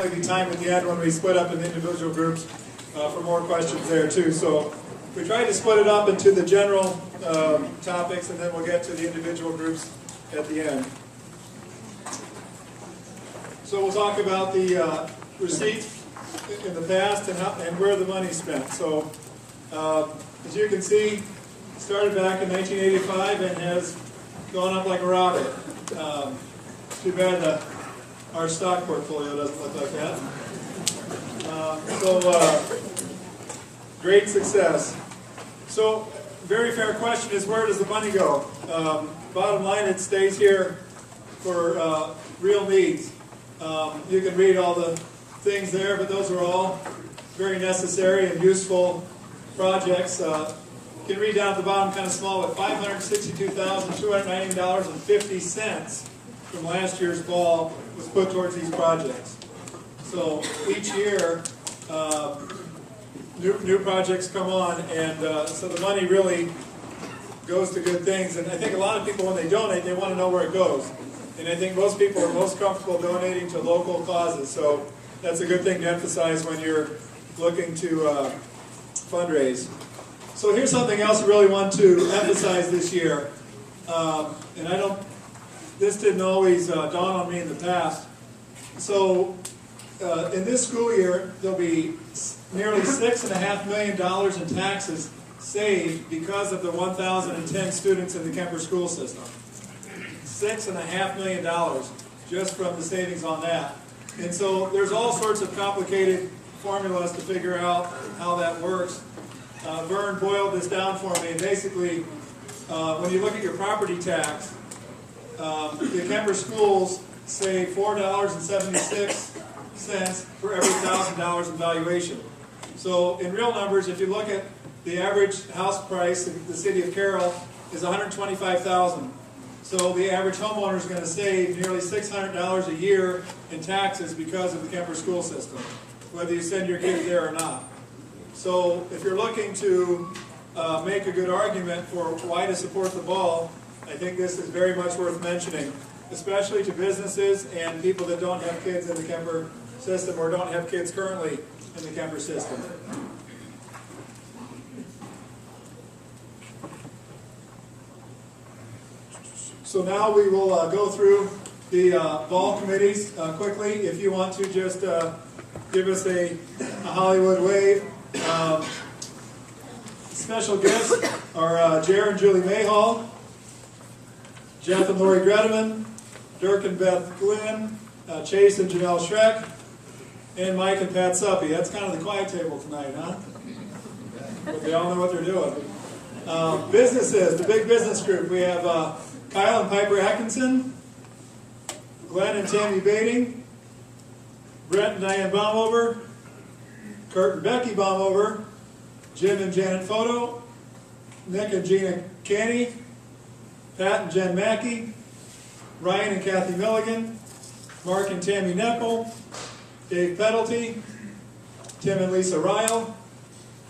There'll be time at the end when we split up into individual groups for more questions there too. So we tried to split it up into the general topics, and then we'll get to the individual groups at the end. So we'll talk about the receipts in the past and where the money's spent. So as you can see, it started back in 1985 and has gone up like a rocket. Too bad our stock portfolio doesn't look like that. Great success. So, very fair question is, where does the money go? Bottom line, it stays here for real needs. You can read all the things there, but those are all very necessary and useful projects. You can read down at the bottom kind of small, but $562,290.50 from last year's fall was put towards these projects. So each year, new projects come on, and so the money really goes to good things. And I think a lot of people, when they donate, they want to know where it goes. And I think most people are most comfortable donating to local causes. So that's a good thing to emphasize when you're looking to fundraise. So here's something else I really want to emphasize this year. And this didn't always dawn on me in the past. So in this school year, there'll be nearly $6.5 million in taxes saved because of the 1,010 students in the Kuemper school system. $6.5 million just from the savings on that. And so there's all sorts of complicated formulas to figure out how that works. Vern boiled this down for me, and basically, when you look at your property tax, the Kuemper schools save $4.76 for every $1,000 in valuation. So in real numbers, if you look at the average house price in the city of Carroll is $125,000. So the average homeowner is going to save nearly $600 a year in taxes because of the Kuemper school system, whether you send your kids there or not. So if you're looking to make a good argument for why to support the ball, I think this is very much worth mentioning, especially to businesses and people that don't have kids in the Kuemper system or don't have kids currently in the Kuemper system. So now we will go through the ball committees quickly. If you want to just give us a Hollywood wave. Special guests are Jer and Julie Mayhall, Jeff and Lori Gredeman, Dirk and Beth Glynn, Chase and Janelle Schreck, and Mike and Pat Suppy. That's kind of the quiet table tonight, huh? But they all know what they're doing. Businesses, the big business group. We have Kyle and Piper Atkinson, Glenn and Tammy Bating, Brent and Diane Baumover, Kurt and Becky Baumover, Jim and Janet Photo, Nick and Gina Canny, Pat and Jen Mackey, Ryan and Kathy Milligan, Mark and Tammy Nepple, Dave Peddlety, Tim and Lisa Ryle,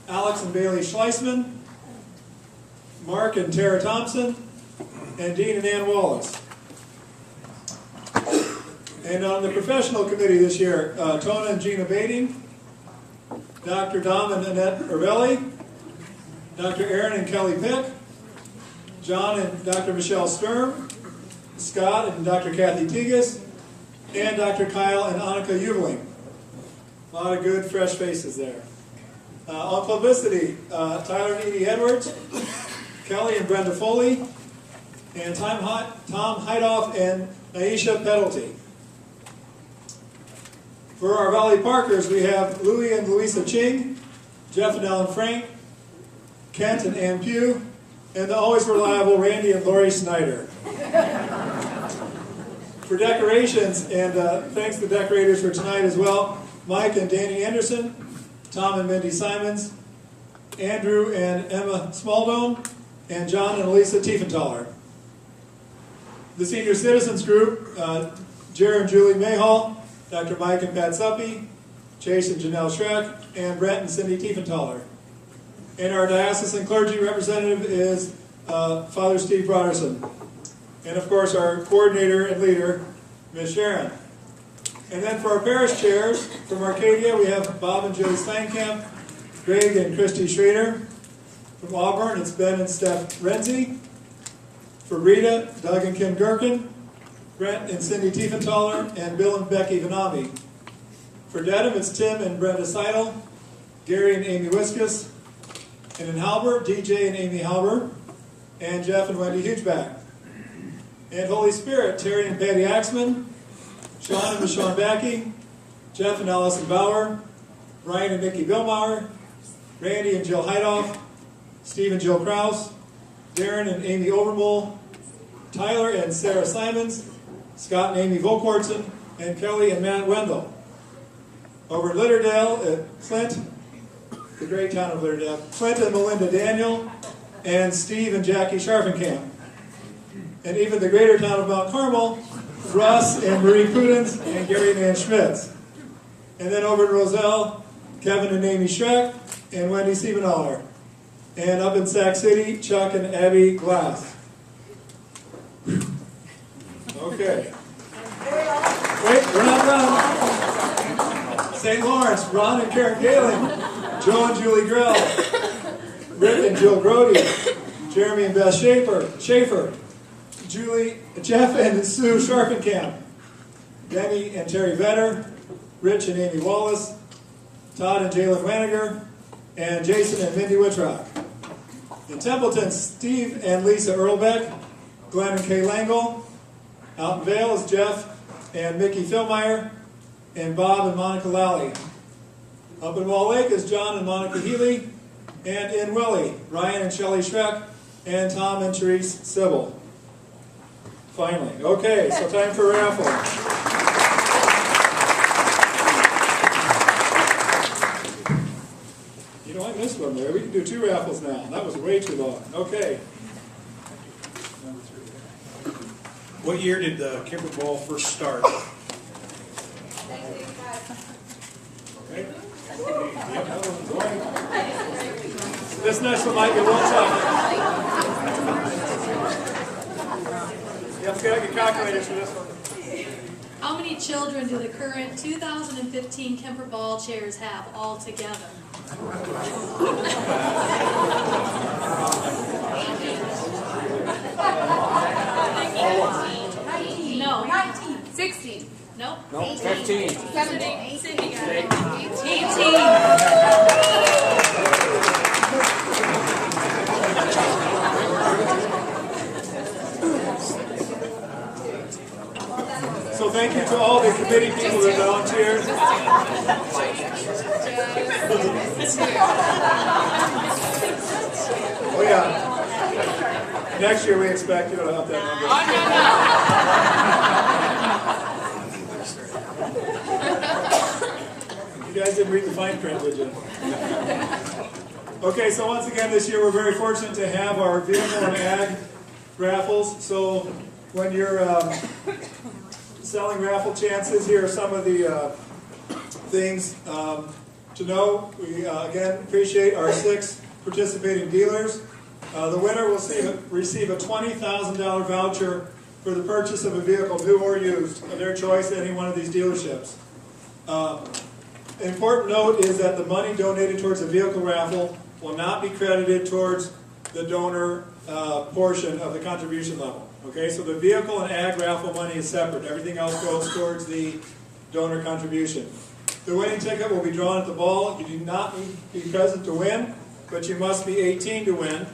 Alex and Bailey Schleisman, Mark and Tara Thompson, and Dean and Ann Wallace. And on the professional committee this year, Tona and Gina Bating, Dr. Dom and Annette Urvelli, Dr. Aaron and Kelly Pick, John and Dr. Michelle Sturm, Scott and Dr. Kathy Tigas, and Dr. Kyle and Annika Uveling. A lot of good, fresh faces there. On publicity, Tyler and Edie Edwards, Kelly and Brenda Foley, and Tom Heidoff and Naisha Peddlety. For our Valley Parkers, we have Louie and Louisa Ching, Jeff and Ellen Frank, Kent and Ann Pugh, and the always reliable Randy and Lori Snyder. For decorations, and thanks to the decorators for tonight as well, Mike and Danny Anderson, Tom and Mindy Simons, Andrew and Emma Smaldone, and John and Elisa Tiefenthaler. The Senior Citizens Group, Jer and Julie Mayhall, Dr. Mike and Pat Suppy, Chase and Janelle Schreck, and Brent and Cindy Tiefenthaler. And our diocesan clergy representative is Father Steve Broderson. And of course our coordinator and leader, Ms. Sharon. And then for our parish chairs, from Arcadia, we have Bob and Julie Steinkamp, Greg and Christy Schrader. From Auburn, it's Ben and Steph Renzi. For Rita, Doug and Kim Gherkin, Brent and Cindy Tiefenthaler, and Bill and Becky Vanami. For Dedham, it's Tim and Brenda Seidel, Gary and Amy Wiskus, and in Halber, DJ and Amy Halber, and Jeff and Wendy Hugeback. And Holy Spirit, Terry and Patty Axman, Sean and Michonne Backey, Jeff and Allison Bauer, Brian and Nikki Billmauer, Randy and Jill Heidoff, Steve and Jill Kraus, Darren and Amy Overmole, Tyler and Sarah Simons, Scott and Amy Volkortson, and Kelly and Matt Wendell. Over in Litterdale, Clint, the great town of Litterdale, Clint and Melinda Daniel, and Steve and Jackie Scharfenkamp. And even the greater town of Mount Carmel, Russ and Marie Pudens and Gary and Ann Schmitz. And then over in Roselle, Kevin and Amy Schreck and Wendy Siebenaller. And up in Sac City, Chuck and Abby Glass. Okay. Wait, we're not done. St. Lawrence, Ron and Karen Galen, Joe and Julie Grell, Rick and Jill Grody, Jeremy and Beth Schaefer, Julie, Jeff and Sue Scharfenkamp, Denny and Terry Vetter, Rich and Amy Wallace, Todd and Jalen Waniger, and Jason and Mindy Wittrock. In Templeton, Steve and Lisa Earlbeck, Glenn and Kay Langle. Out in Vale is Jeff and Mickey Philmeyer, and Bob and Monica Lally. Up in Wall Lake is John and Monica Healy, and in Willie, Ryan and Shelley Schreck, and Tom and Therese Sybil. Finally. Okay, so time for raffle. You know, I missed one there. We can do 2 raffles now. That was way too long. Okay. What year did the Kuemper Ball first start? Okay. This next one might be a little tough. You have to get out your calculators for this one. How many children do the current 2015 Kuemper Ball chairs have altogether? No. 16. Nope. No, 15. 17. 18. So thank you to all the committee people that volunteered. Oh yeah. Next year we expect you to have that number. You guys didn't read the fine print, did you? Okay, so once again this year we're very fortunate to have our vehicle and ag raffles. So when you're selling raffle chances, here are some of the things to know. We again appreciate our 6 participating dealers. The winner will receive a $20,000 voucher for the purchase of a vehicle, new or used, of their choice at any one of these dealerships. An important note is that the money donated towards the vehicle raffle will not be credited towards the donor portion of the contribution level. Okay, so the vehicle and ag raffle money is separate. Everything else goes towards the donor contribution. The winning ticket will be drawn at the ball. You do not need to be present to win, but you must be 18 to win.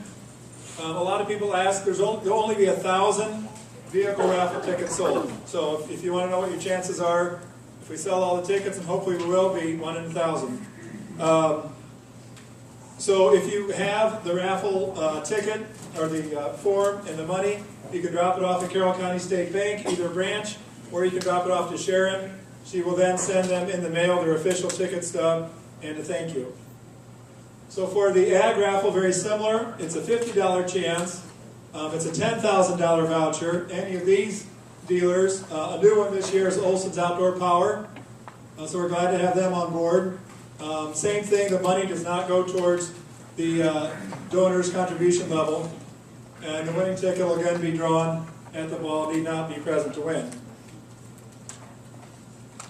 A lot of people ask, there'll only be 1,000 vehicle raffle tickets sold. So if you want to know what your chances are, if we sell all the tickets, and hopefully we will be 1 in 1,000. So if you have the raffle ticket or the form and the money, you can drop it off at Carroll County State Bank, either branch, or you can drop it off to Sharon. She will then send them in the mail their official ticket stub and a thank you. So for the ag raffle, very similar. It's a $50 chance. It's a $10,000 voucher. Any of these dealers, a new one this year is Olson's Outdoor Power. So we're glad to have them on board. Same thing, the money does not go towards the donor's contribution level. And the winning ticket will again be drawn at the ball, need not be present to win.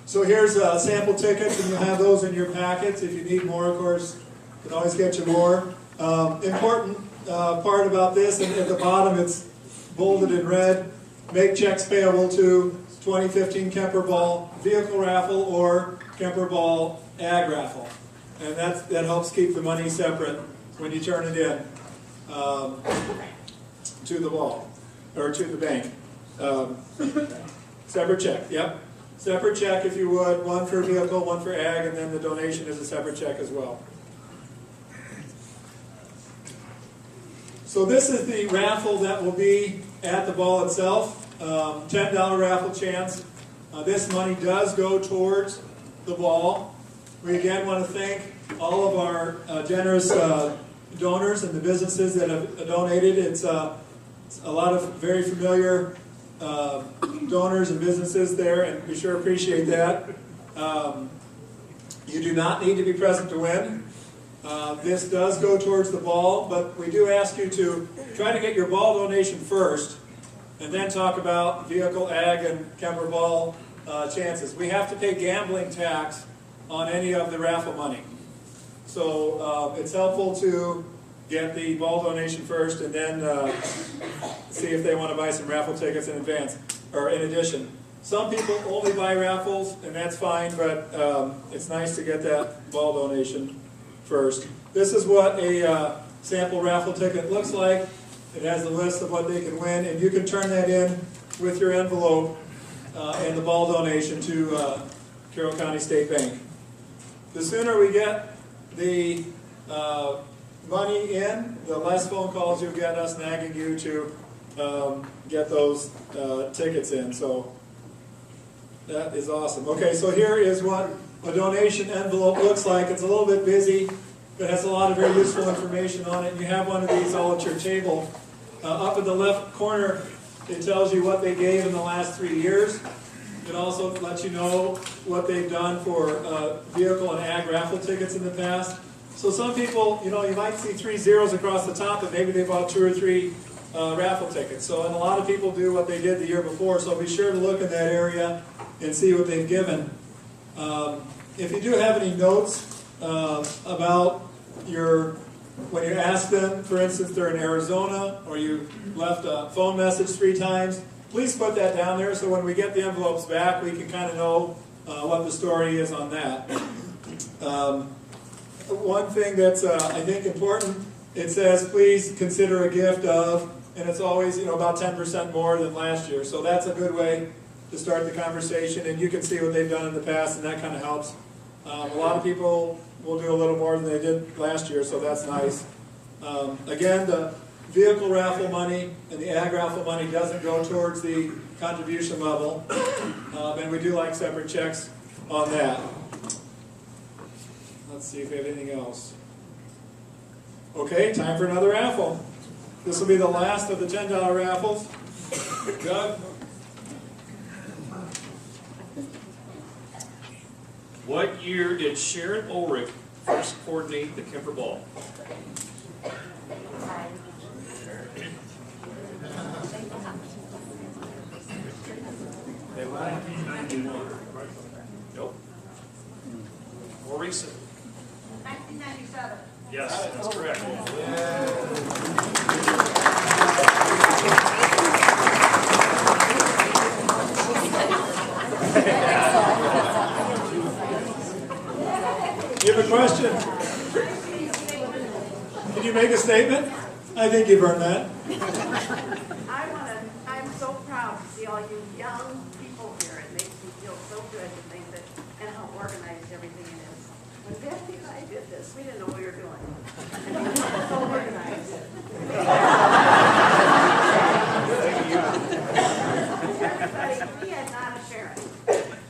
So here's sample tickets, and you'll have those in your packets. If you need more, of course, you can always get you more. Important part about this, and at the bottom it's bolded in red, make checks payable to 2015 Kuemper Ball Vehicle Raffle or Kuemper Ball Ag Raffle. And that helps keep the money separate when you turn it in to the ball, or to the bank. Separate check, yep. Separate check if you would, one for vehicle, one for ag, and then the donation is a separate check as well. So this is the raffle that will be at the ball itself. $10 raffle chance. This money does go towards the ball. We again want to thank all of our generous donors and the businesses that have donated. It's a lot of very familiar donors and businesses there, and we sure appreciate that. You do not need to be present to win. This does go towards the ball, but we do ask you to try to get your ball donation first, and then talk about vehicle, ag, and Kuemper Ball chances. We have to pay gambling tax on any of the raffle money. So it's helpful to get the ball donation first, and then see if they want to buy some raffle tickets in advance, or in addition. Some people only buy raffles, and that's fine, but it's nice to get that ball donation first. This is what a sample raffle ticket looks like. It has a list of what they can win, and you can turn that in with your envelope and the ball donation to Carroll County State Bank. The sooner we get the money in, the less phone calls you'll get us nagging you to get those tickets in. So that is awesome. Okay, so here is what a donation envelope looks like. It's a little bit busy, but it has a lot of very useful information on it. And you have one of these all at your table. Up in the left corner, it tells you what they gave in the last 3 years. It also lets you know what they've done for vehicle and ag raffle tickets in the past. So some people, you might see 3 zeros across the top, but maybe they bought 2 or 3 raffle tickets. So, and a lot of people do what they did the year before, so be sure to look in that area and see what they've given. If you do have any notes about when you ask them, for instance, they're in Arizona, or you left a phone message 3 times, please put that down there so when we get the envelopes back, we can kind of know what the story is on that. One thing that's, I think, important, it says, please consider a gift of, and it's always, about 10% more than last year. So that's a good way to start the conversation, and you can see what they've done in the past, and that kind of helps. A lot of people will do a little more than they did last year, so that's nice. Again, the vehicle raffle money and the ag raffle money doesn't go towards the contribution level, and we do like separate checks on that. Let's see if we have anything else. Okay, time for another raffle. This will be the last of the $10 raffles. Doug? What year did Sharon Ulrich first coordinate the Kuemper Ball? They lied. 1991. Nope. More recent. 1997. Yes, that's correct. You have a question? Can you make a statement? I think you've earned that. I'm so proud to see all you young people here. It makes me feel so good to think that, and how organized everything is. When Betsy and I did this, we didn't know what we were doing. And we were so organized. Everybody, we had not a Sharon.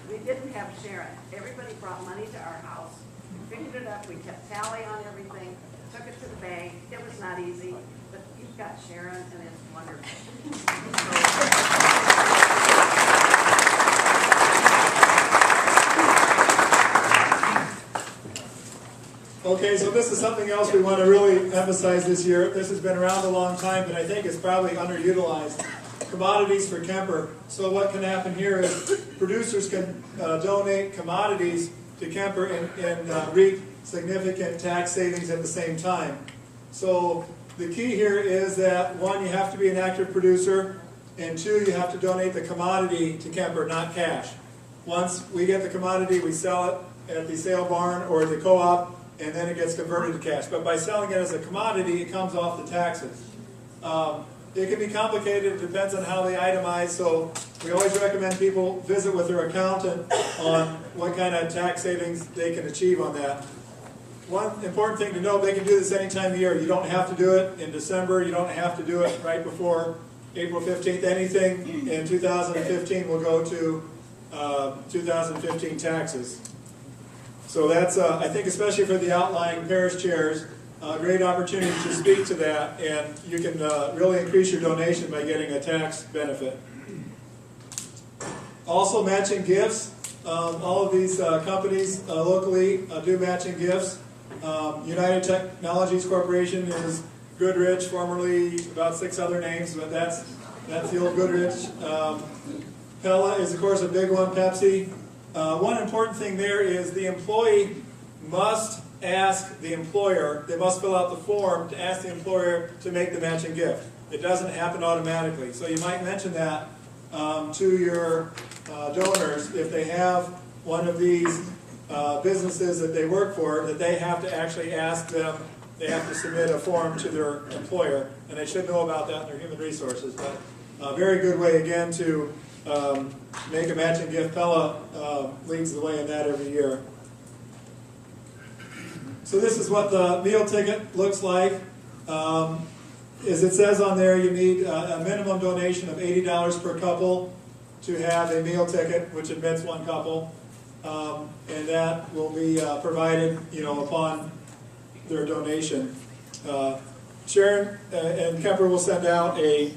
We didn't have Sharon. Everybody brought money to our house. We figured it up. We kept tally on everything. Took it to the bank. It was not easy, but you've got Sharon, and it's wonderful. Okay, so this is something else we want to really emphasize this year. This has been around a long time, but I think it's probably underutilized. commodities for Kuemper. So what can happen here is producers can donate commodities to Kuemper and reap significant tax savings at the same time. So the key here is that, one, you have to be an active producer, and two, you have to donate the commodity to Kuemper, not cash. Once we get the commodity, we sell it at the sale barn or the co-op, and then it gets converted to cash. But by selling it as a commodity, it comes off the taxes. It can be complicated, it depends on how they itemize, so we always recommend people visit with their accountant on what kind of tax savings they can achieve on that. One important thing to know, they can do this any time of year. You don't have to do it in December, you don't have to do it right before April 15th. Anything in 2015 will go to 2015 taxes. So that's, I think, especially for the outlying parish chairs, a great opportunity to speak to that, and you can really increase your donation by getting a tax benefit. Also, matching gifts. All of these companies locally do matching gifts. United Technologies Corporation is Goodrich, formerly about 6 other names, but that's the old Goodrich. Pella is, of course, a big one, Pepsi. One important thing there is the employee must ask the employer, they must fill out the form to ask the employer to make the matching gift. It doesn't happen automatically. So you might mention that to your donors if they have one of these businesses that they work for, that they have to actually ask them, they have to submit a form to their employer, and they should know about that in their human resources. But a very good way, again, to make a matching gift. Pella leads the way in that every year. So this is what the meal ticket looks like. As it says on there, you need a minimum donation of $80 per couple to have a meal ticket, which admits one couple. And that will be provided, upon their donation. Sharon and Kuemper will send out a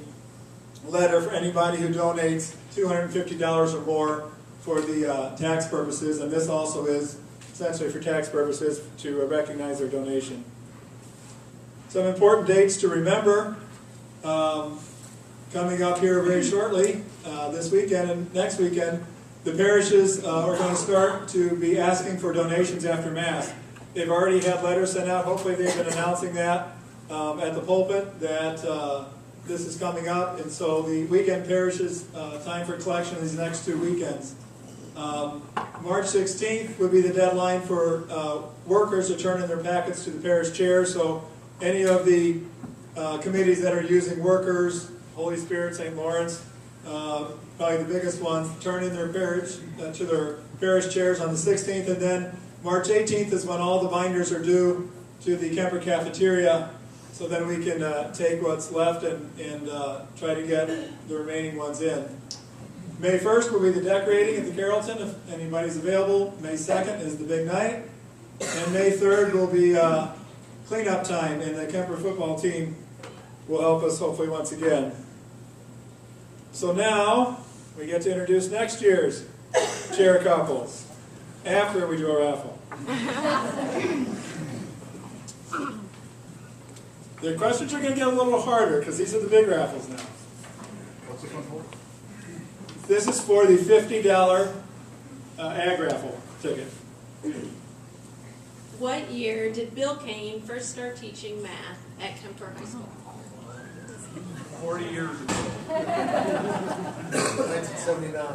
letter for anybody who donates $250 or more for the tax purposes, and this also is essentially for tax purposes to recognize their donation. Some important dates to remember coming up here very shortly, this weekend and next weekend. The parishes are going to start to be asking for donations after Mass. They've already had letters sent out. Hopefully they've been announcing that at the pulpit that this is coming up. And so the weekend parishes, time for collection these next 2 weekends. March 16th would be the deadline for workers to turn in their packets to the parish chair. So any of the committees that are using workers, Holy Spirit, St. Lawrence, probably the biggest ones, turn in their parish to their parish chairs on the 16th, and then March 18th is when all the binders are due to the Kuemper cafeteria, so then we can take what's left and try to get the remaining ones in. May 1st will be the decorating at the Carrollton, if anybody's available. May 2nd is the big night, and May 3rd will be cleanup time, and the Kuemper football team will help us hopefully once again. So now we get to introduce next year's chair couples after we do our raffle. The questions are going to get a little harder because these are the big raffles now. What's this one for? This is for the $50 ag raffle ticket. What year did Bill Kane first start teaching math at Kuemper High School? 40 years ago. 1979.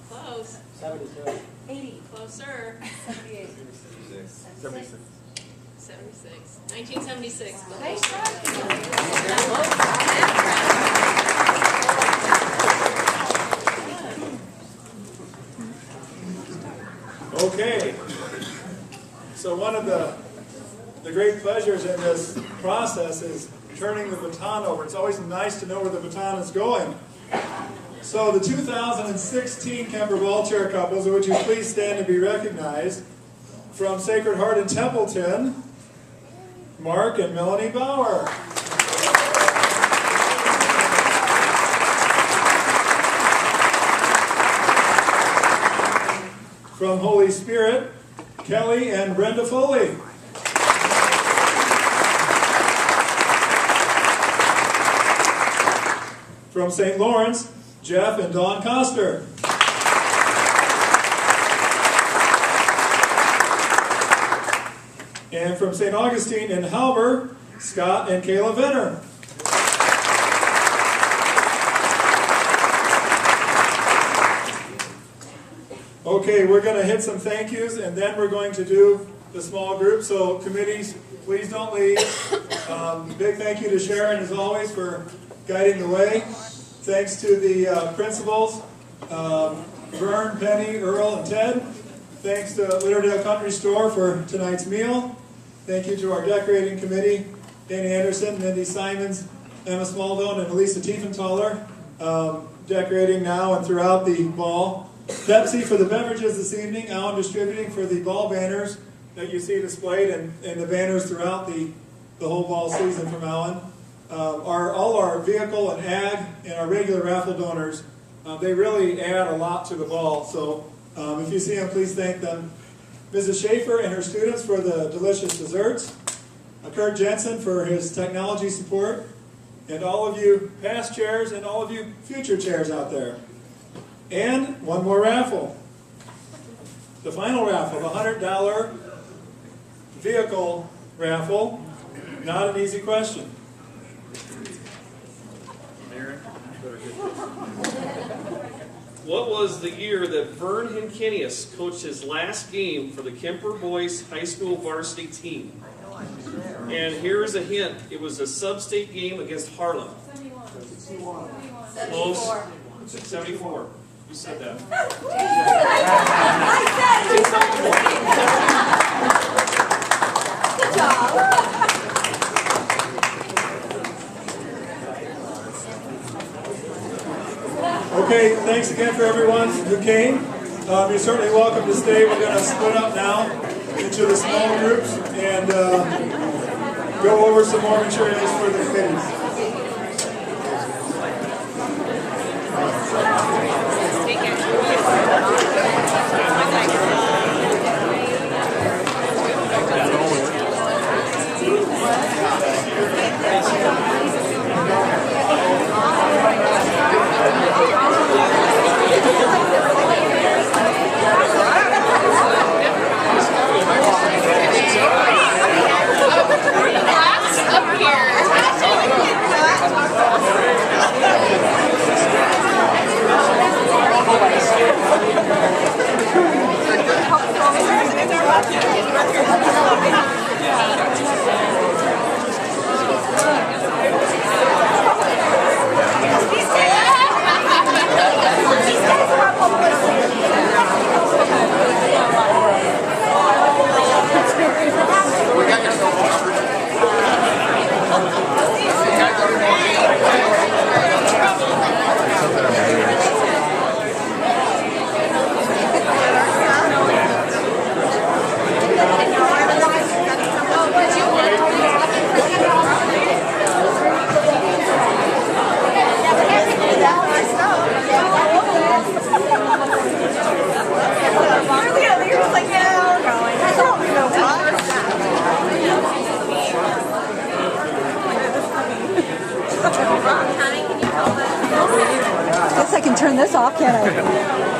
Close. 77. 80. Closer. 78. 76. 76. 1976. Okay. So one of the great pleasures in this process is turning the baton over. It's always nice to know where the baton is going. So the 2016 Kuemper Ball Chair couples, would you please stand to be recognized? From Sacred Heart in Templeton, Mark and Melanie Bauer. From Holy Spirit, Kelly and Brenda Foley. From St. Lawrence, Jeff and Dawn Coster. And from St. Augustine in Halber, Scott and Kayla Venner. Okay, we're going to hit some thank yous, and then we're going to do the small group. So committees, please don't leave. Big thank you to Sharon, as always, for guiding the way. Thanks to the principals, Vern, Penny, Earl, and Ted. Thanks to Litterdale Country Store for tonight's meal. Thank you to our decorating committee, Danny Anderson, Mindy Simons, Emma Smaldone, and Elisa Tiefenthaler, decorating now and throughout the ball. Pepsi for the beverages this evening, Allen Distributing for the ball banners that you see displayed, and the banners throughout the whole ball season from Allen. All our vehicle and ag and our regular raffle donors, they really add a lot to the ball. So if you see them, please thank them. Mrs. Schaefer and her students for the delicious desserts. Kurt Jensen for his technology support. And all of you past chairs and all of you future chairs out there. And one more raffle. The final raffle, the $100 vehicle raffle. Not an easy question. What was the year that Vern Hinkenius coached his last game for the Kuemper Boys High School varsity team? And here's a hint. It was a sub-state game against Harlem. 71. Close. 74. You said that. Good job. Okay, thanks again for everyone who came. You're certainly welcome to stay. We're going to split up now into the small groups and go over some more materials for the committees. I guess I can turn this off, can't I?